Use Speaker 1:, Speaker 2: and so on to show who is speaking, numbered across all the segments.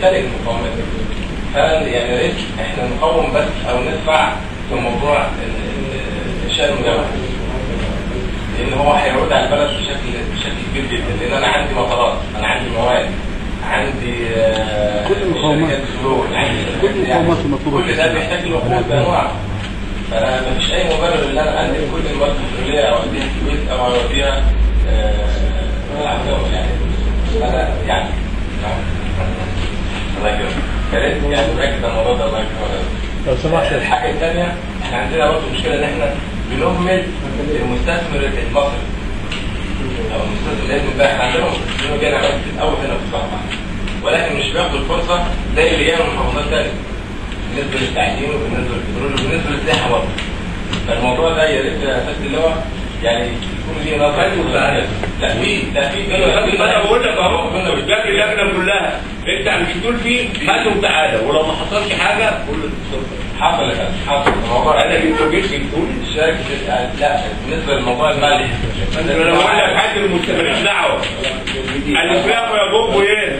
Speaker 1: تمتلك المقاومات دي. فيعني يا ريت احنا نقاوم بس او ندفع في موضوع انشاء المجمع، لان هو هيعود على البلد بشكل كبير جدا. لان انا عندي مطارات، انا عندي مواد، عندي
Speaker 2: كل المقاومات المطلوبه،
Speaker 1: كل ده بيحتاج الوقود بانواعه. فانا مفيش اي مبرر ان انا انقل كل المواد البتروليه او اوديها الكويت او اوديها يعني انا يعني الله يكرمك. يا ريت يعني نركز على الموضوع ده. الله يكرمك.
Speaker 3: لو سمحت.
Speaker 1: الحاجه الثانيه، احنا عندنا برضه مشكله ان احنا بنهمل المستثمر المصري او المستثمر لازم بقى. احنا عندنا مستثمرين جايين عملت الاول هنا في الصحراء، ولكن مش بياخدوا الفرصه زي اللي جايه من محافظات ثانيه بالنسبه للتعدين وبالنسبه للبترول وبالنسبه للسياحه برضه. فالموضوع ده يا ريت يا سياده اللواء يعني يكون ليه نظره. لا في
Speaker 4: انا بقول لك اهو بتذاكر اللجنه كلها، انت مش تقول فيه هات وتعالى، ولو ما حصلش حاجه قول
Speaker 1: حصل يا فندم. حصل الموضوع.
Speaker 4: انا جبت بتقول
Speaker 1: الشركه لا بالنسبه للموضوع المالي
Speaker 4: انا بقول لك حاجه المستثمرين دعوه الاسلام يا بوب وايه؟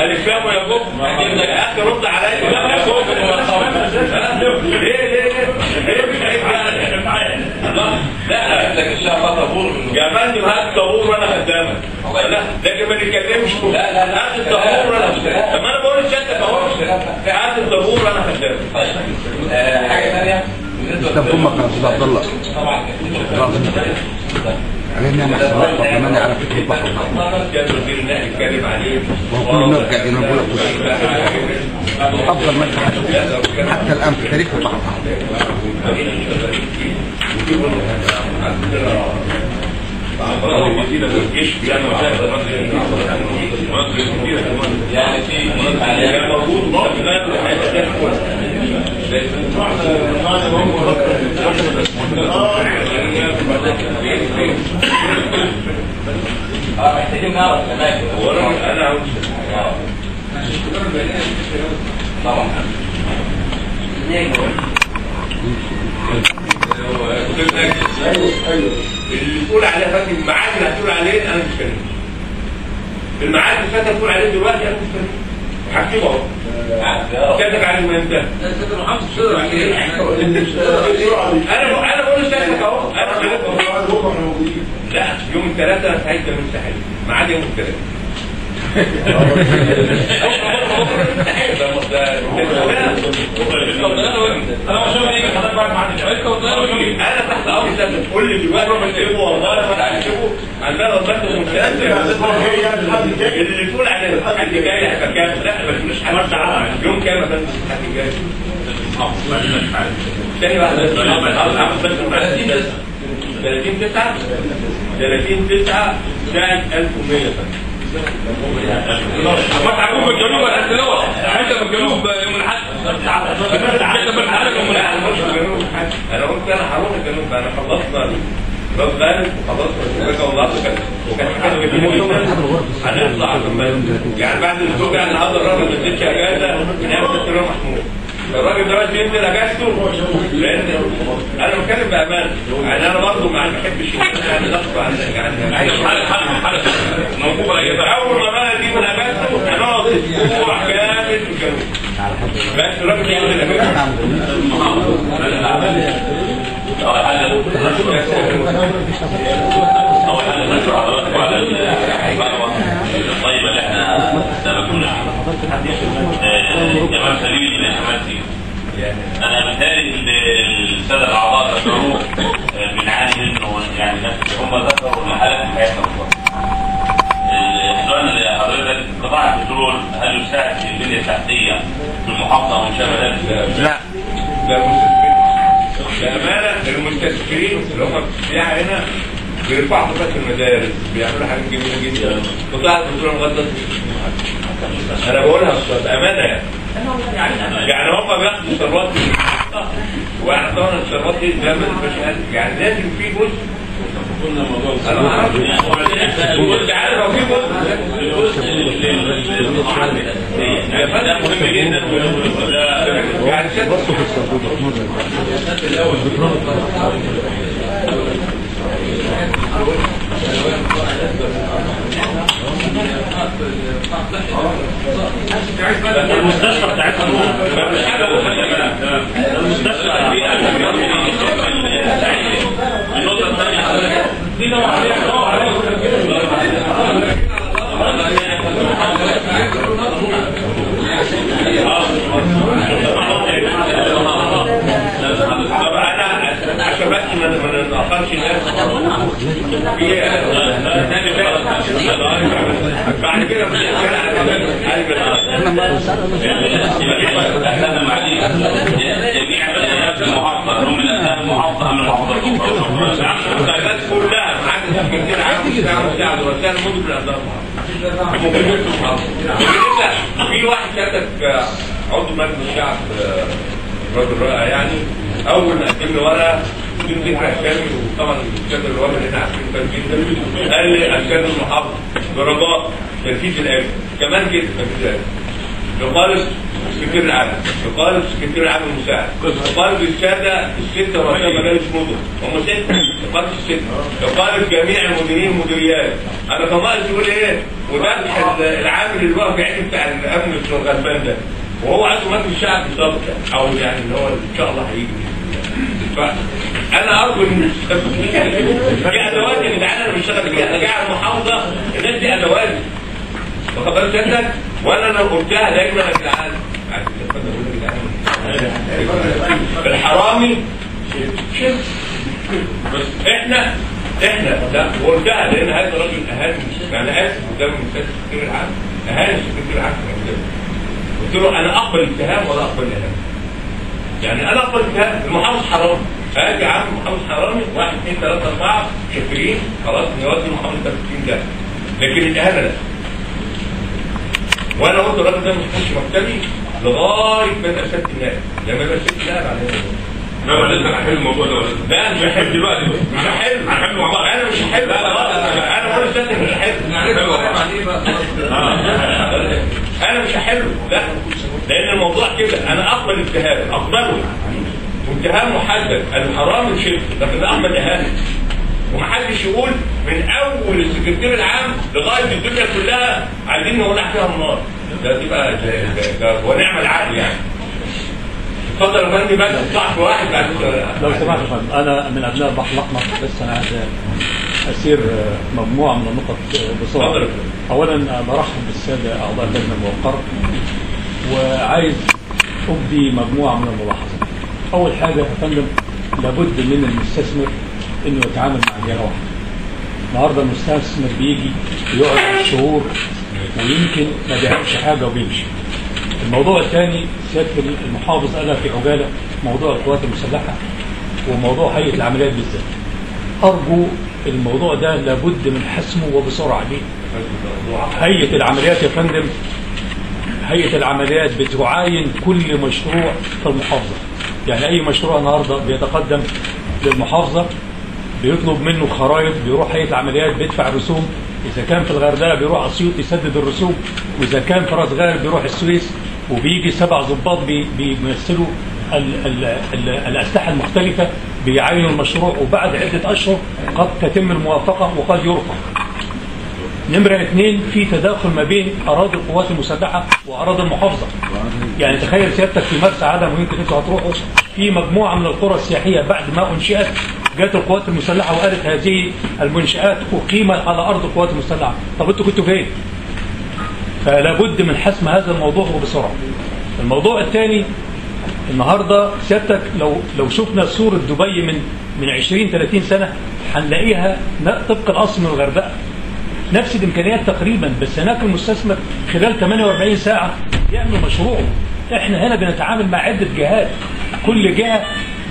Speaker 4: الاسلام يا بوب يا اخي رد عليا. لا بوب ليه لا
Speaker 1: لك ان شاء الله طابور
Speaker 4: يا فندم، هات طابور وانا خدامك. لا لكن ما نتكلمش.
Speaker 1: لا
Speaker 4: هات الطابور وانا خدامك. طب ما انا بقول لسيادتك اهو، هات الطابور وانا خدامك.
Speaker 1: حاجه ثانيه
Speaker 2: بالنسبه لامك يا استاذ عبد الله،
Speaker 1: طبعا
Speaker 2: علينا نحن كمان على فكره البحر
Speaker 4: نتكلم عليه
Speaker 2: وكل نرجع نقول لك افضل ما حتى الان في تاريخ البحر.
Speaker 1: يعني في
Speaker 4: موجود
Speaker 1: محتاجين نعرف الاماكن.
Speaker 4: انا عاوز
Speaker 1: طبعا
Speaker 4: اللي تقول عليه فاتن الميعاد اللي هتقول عليه انا مش فاهم. الميعاد اللي فاتن هتقول عليه دلوقتي انا مش فاهم. هكتبه اهو. كاتب عليه امتى؟ انا بقول لسيادتك اهو. لا يوم الثلاثاء انا سعيد من سعيد. ميعاد يوم الثلاثاء. انا تحت امر سيادتك. قول لي دلوقتي بكتبه والله ما تعرفه. عندنا ضغط اللي تقول على الحد جاي هيبقى كام؟ لا ما تقولش حاجه. يوم كام يا فندم الحد جاي؟ ثاني واحده 30/9 ساعه 1100 يا فندم.
Speaker 3: ما تعرفوا بالجنوب ولا الجنوب؟ انت بالجنوب يوم الاحد.
Speaker 4: انا قلت انا هروح الجنوب. انا خلصنا راس بال وخلصنا الشبكه والنهارده وكان حاجه هنطلع يعني بعد الاسبوع يعني النهارده الراجل ما اديتش اجازه نعمل الدكتور محمود. الراجل ده بس ينزل اجازته لان انا بتكلم بامان. يعني انا برضه ما بحبش يعني ضغط يعني حاله موقوفه الاجازه. اول ما انا اجيب من اجازته هنقعد اسبوع كامل في الجنوب. بس الراجل ينزل اجازته.
Speaker 5: أول حاجة نشكر حضراتكم على الدعوة الطيبة اللي احنا سبقونا جمال سليم إلى حماسي. أنا بتهيألي السادة الأعضاء ذكروا بنعاني منه يعني هم ذكروا الحالات في حياتنا السؤال لحضرتك قطاع البترول هل يساعد في البنية التحتية في المحافظة وما شابه ذلك؟
Speaker 4: لا. بأمانة المستثمرين اللي هم في السياحة هنا بيرفعوا قطاع المدارس، بيعملوا حاجات جميلة جدا. قطاع البترول مغطى. أنا بقولها بأمانة يعني هم بياخدوا ثروات واحنا طبعا الثروات دي زي ما يعني لازم في جزء. قلنا الموضوع انا ما اعرفش يعني عارف لو في جزء ده مهم جدا يعني
Speaker 3: المستشفى بتاعتهم المستشفى النقطة الثانية دي لو
Speaker 4: طب انا عشان بس ما نأخرش الناس بعد كده مش
Speaker 5: جميع المحافظة هم من أهل المحافظة من المحافظة
Speaker 4: الطيبات كلها ما عدا كتير عارف مساعد ورسائل مدن الأدارة في واحد كتب عضو مجلس الشعب راجل رائع يعني اول ما قدم لي ورقه بدون ذكر اسامي وطبعا كتب الورقه اللي احنا عارفينه كويس جدا قال لي اركان المحافظه درجات تنفيذ الامن كمان كده تنفيذ الامن يقارب السكرتير العام يقارب السكرتير العام المساعد يقارب الساده السته رؤساء مجالس مدن هم سته يقارب السته يقارب جميع المديرين والمديريات انا كان ناقص يقول ايه وده العامل اللي واقف بعيد بتاع الامن الغلبان ده وهو عنده مجلس الشعب بالظبط او يعني اللي هو ان شاء الله هيجي فانا ارجو ان في ادوات يا جدعان انا بشتغل بيها ارجع المحافظه الناس دي ادوات واخد بالك انت وانا لو قلتها دايما يا جدعان الحرامي بس احنا لا وقلتها لان هذا الراجل اهاني يعني اسف قدام السكرتير العام اهاني السكرتير العام قلت له انا اقبل الاتهام ولا اقبل الاهانه يعني انا اقبل الاتهام المحافظ حرامي هاجي عم المحافظ حرامي 1 2 3 4 شاكرين خلاص نودي المحافظ 30 ده لكن الاهانه لا وانا قلت الراجل ده مش هيخش مكتبي لغايه ما يبقى سياده النائب لما يبقى سياده النائب عليه
Speaker 3: لا ما لازم هنحل الموضوع ده
Speaker 4: لا مش هحل دلوقتي مش هحل
Speaker 3: هنحله مع بعض
Speaker 4: انا مش هحل انا بقول لسيادتك مش هحل انا مش هحله لا لان الموضوع كده انا اقبل اتهام اقبله واتهام محدد الحرام شرك لكن ده اقبل اهانه ومحدش يقول من اول السكرتير العام لغايه الدنيا كلها عايزين نولع فيها النار ده تبقى ده ونعم العقل يعني اتفضل يا فندم بس ضعف واحد بعد
Speaker 6: لو سمحت يا فندم انا من ابناء البحر الاحمر بس انا عايز اسير مجموعه من النقط بسرعه. اولا برحب بالساده اعضاء اللجنه الموقره وعايز ابدي مجموعه من الملاحظات. اول حاجه يا فندم لابد من المستثمر انه يتعامل مع جهه واحده. النهارده المستثمر بيجي يقعد شهور ويمكن ما بيعملش حاجه وبيمشي. الموضوع الثاني سياده المحافظ قالها في عجاله موضوع القوات المسلحه وموضوع هيئه العمليات بالذات. ارجو الموضوع ده لابد من حسمه وبسرعه. ليه؟ هيئه العمليات يا فندم هيئه العمليات بتعاين كل مشروع في المحافظه. يعني اي مشروع النهارده بيتقدم للمحافظه بيطلب منه خرائط بيروح هيئه العمليات بيدفع رسوم. اذا كان في الغردقه بيروح اسيوط يسدد الرسوم واذا كان في راس غارب بيروح السويس وبيجي 7 ضباط بيمثلوا الاسلحه المختلفه بيعاينوا المشروع وبعد عده اشهر قد تتم الموافقه وقد يرفض. نمرة 2 في تداخل ما بين اراضي القوات المسلحه واراضي المحافظه. يعني تخيل سيادتك في مرسى علم ويمكن انتوا هتروحوا في مجموعه من القرى السياحيه بعد ما انشئت جات القوات المسلحه وقالت هذه المنشآت اقيمت على ارض القوات المسلحه. طب انتوا كنتوا فين؟ فلا بد من حسم هذا الموضوع وبسرعه. الموضوع الثاني النهارده سيادتك لو شفنا صوره دبي من 20 30 سنه هنلاقيها طبق الاصل من الغردقه. نفس الامكانيات تقريبا بس هناك المستثمر خلال 48 ساعه يعمل مشروعه. احنا هنا بنتعامل مع عده جهات كل جهه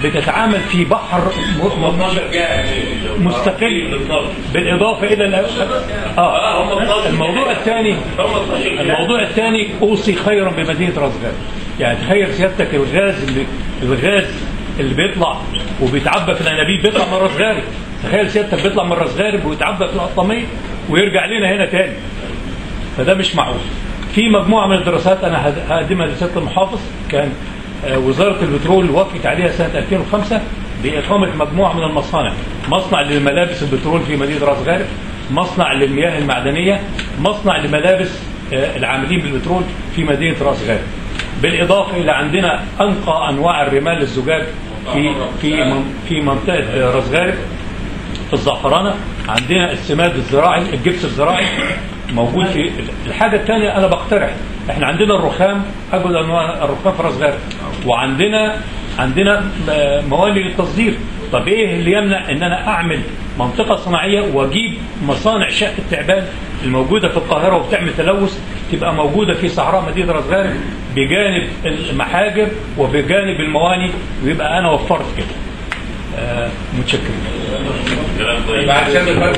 Speaker 6: بتتعامل في بحر مستقل بالاضافه الى الموضوع الثاني اوصي خيرا بمدينه راس غارب. يعني تخيل سيادتك الغاز اللي بيطلع وبيتعبى في الانابيب بيطلع من راس غارب. تخيل سيادتك بيطلع من راس غارب ويتعبى في القطاميه ويرجع لنا هنا تاني. فده مش معقول. في مجموعه من الدراسات انا هقدمها لسياده المحافظ كان وزاره البترول وافقت عليها سنه 2005 باقامه مجموعه من المصانع. مصنع لملابس البترول في مدينه راس غارب، مصنع للمياه المعدنيه، مصنع لملابس العاملين بالبترول في مدينه راس غارب. بالاضافه الى عندنا انقى انواع الرمال الزجاج في منطقه راس غارب في الزعفرانه. عندنا السماد الزراعي، الجبس الزراعي موجود في. الحاجه الثانيه انا بقترح، احنا عندنا الرخام، اجود انواع الرخام في راس غارب، وعندنا موانئ للتصدير. طب ايه اللي يمنع ان انا اعمل منطقه صناعيه واجيب مصانع شق التعبان الموجوده في القاهره وبتعمل تلوث تبقى موجوده في صحراء مدينه راس غارب بجانب المحاجر وبجانب الموانئ، ويبقى انا وفرت كده. متشكرين.
Speaker 4: عشان